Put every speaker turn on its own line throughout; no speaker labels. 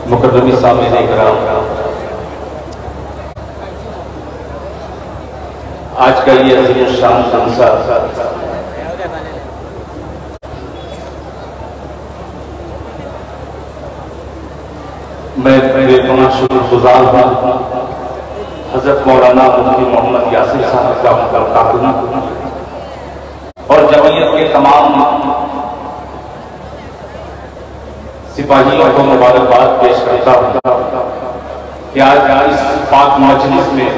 मुकर्रमी सामने इकराम, आज का ये अजीम शान जलसा मैं बेपनाह शुक्रगुजार हूँ हजरत मौलाना मुफ्ती मोहम्मद यासिर साहब का मुकर्रम और जमीयत के तमाम सिपाहियों को मुबारकबाद पेश करता हूँ कि आज इस पाक मजलिस में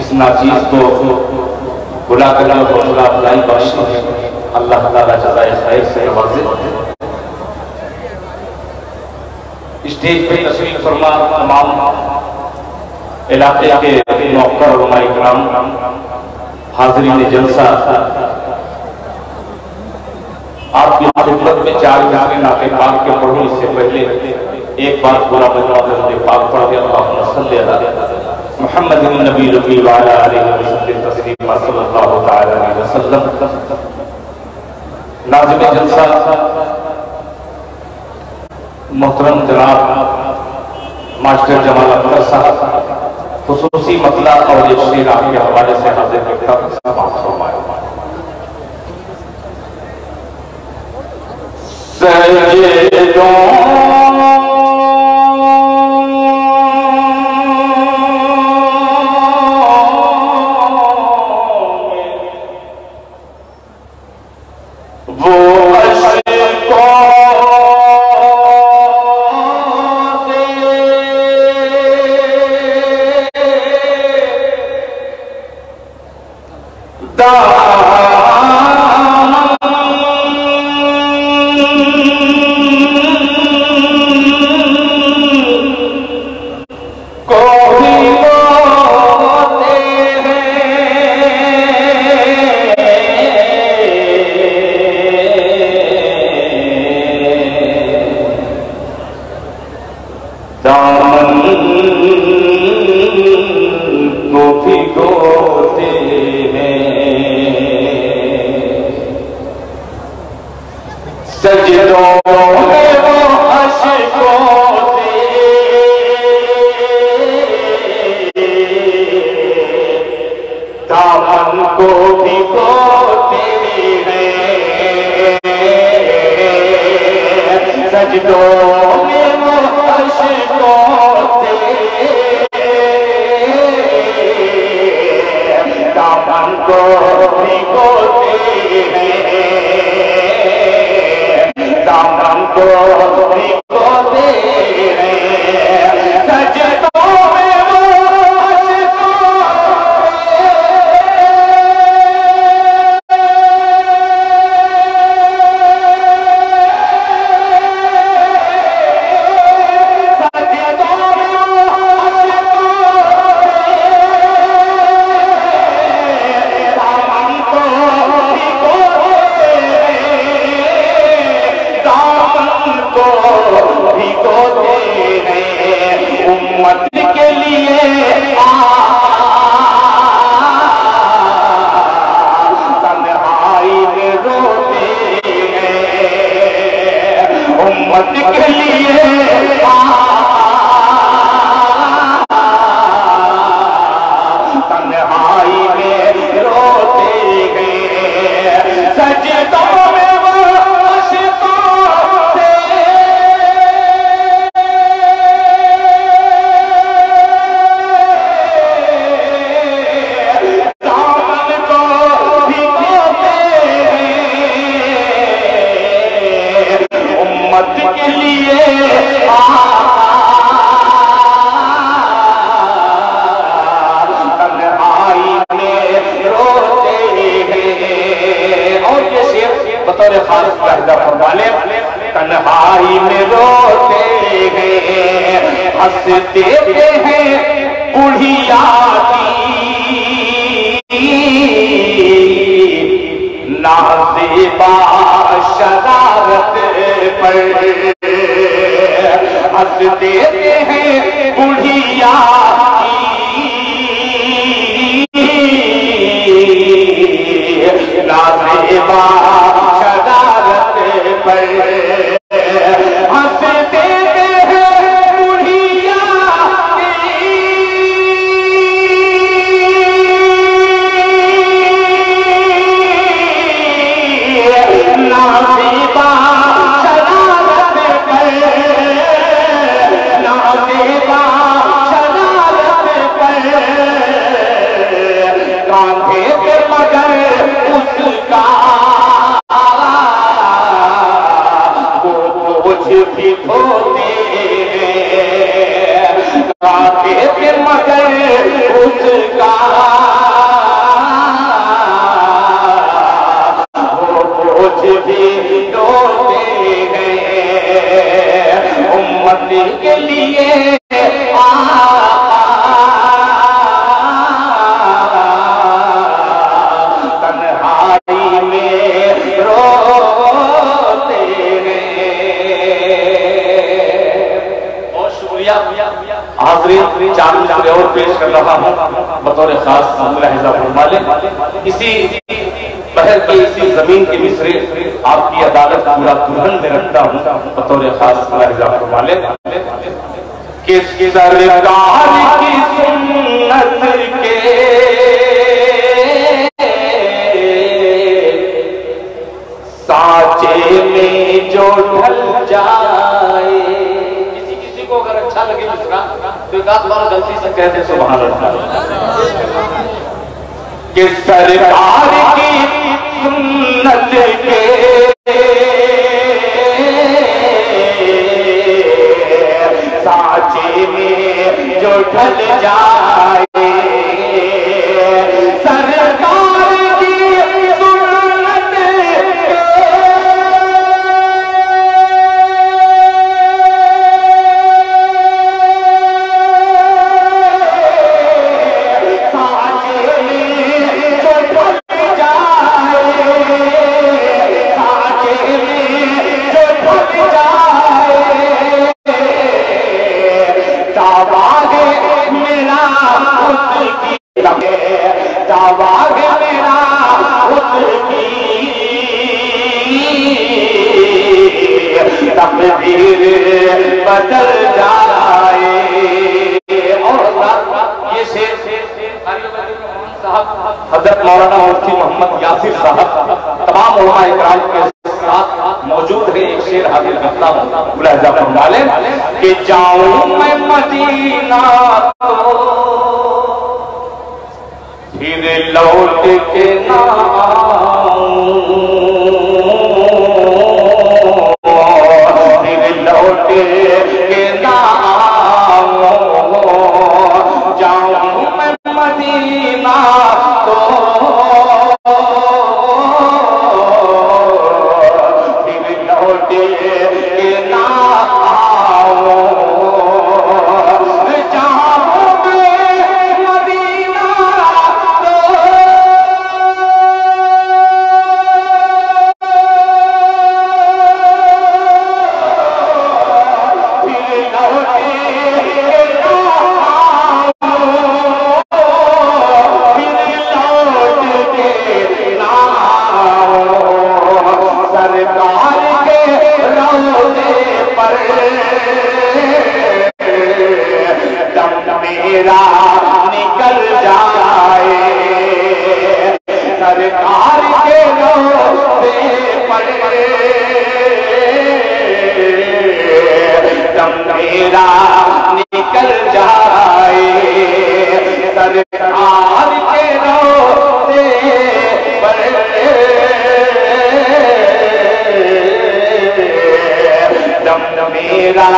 इस नाचीज को बुला कर हौसला अफजाई बख्शी है। अल्लाह ताला जज़ाए खैर से नवाज़े। स्टेज पे तशरीफ फरमा तमाम इलाके के मौक़र उलमा इकराम, हाज़रीन जलसा, आपकी खिदमत में 4 मिसरे नाते पाक के पढ़ूं। इससे पहले एक बार पूरा मजमा दरूद पाक पढ़ के अल्लाहुम्मा सल्ली अला मुहम्मदिन नबी रबी व अला आलिहि वसल्लम तस्लीमा सल्लल्लाहु तआला अलैहि वसल्लम। नाज़िम जलसा मोहतरम जनाब मास्टर जमाल अख्तर साहब खुसूसी मतला और एक शेर आपके हवाले से हाजिर करता हूं।
तन्हाई में रोते हैं, हंसते हैं बुढ़िया की नाज़ेबा शरारत पर, हंसते हैं बुढ़िया की नाज़ेबा शरारत पर, हंसते हैं भी धोते हैं, गाते थे मगर उसका वो बोझ भी ढोते हैं। उम्मत के लिए
हाज़रीन, चार मिसरे और पेश कर रहा हूँ बतौर खास फरमाले। इसी बहर के इसी जमीन के मिसरे आपकी अदालत पूरा दुल्हन में रखता हूँ बतौर खास फरमाले कि सरकार की सुन्नत के साचे में जो ढल जाए। किसी को अगर अच्छा लगे मिसरा तो एक आध बार गलती से कहते सुभान अल्लाह। कि सरकार की सुन्नत के साचे में जो ढल जाए, सरकार की सुन्नत के साचे में जो ढल जाए, साचे में जो ढल जाए, दावाग मेरा उसकी दावाग मेरा उसकी तकदीर बदल जाए। और ये शेर हजरत मौलाना मुफ्ती मोहम्मद यासिर साहब तमाम उलमा इकराम के साथ मौजूद है। एक शेर हाजिर करता हूँ, मुलाहिजा फरमा लें कि जाऊं मैं मदीना तो फिर लौट के ना आऊं, फिर लौट के ना आऊं। जाऊं मैं मदीना तो फिर लौट के ना आऊं। जाऊं मैं मदीना तो फिर लौट के ना आऊं, फिर लौट के ना आऊं। सरकार के रौज़े पर दम मेरा निकल जाए, सरकार के रौज़े पर दम मेरा निकल जाए, सरकार के रौज़े पर दम मेरा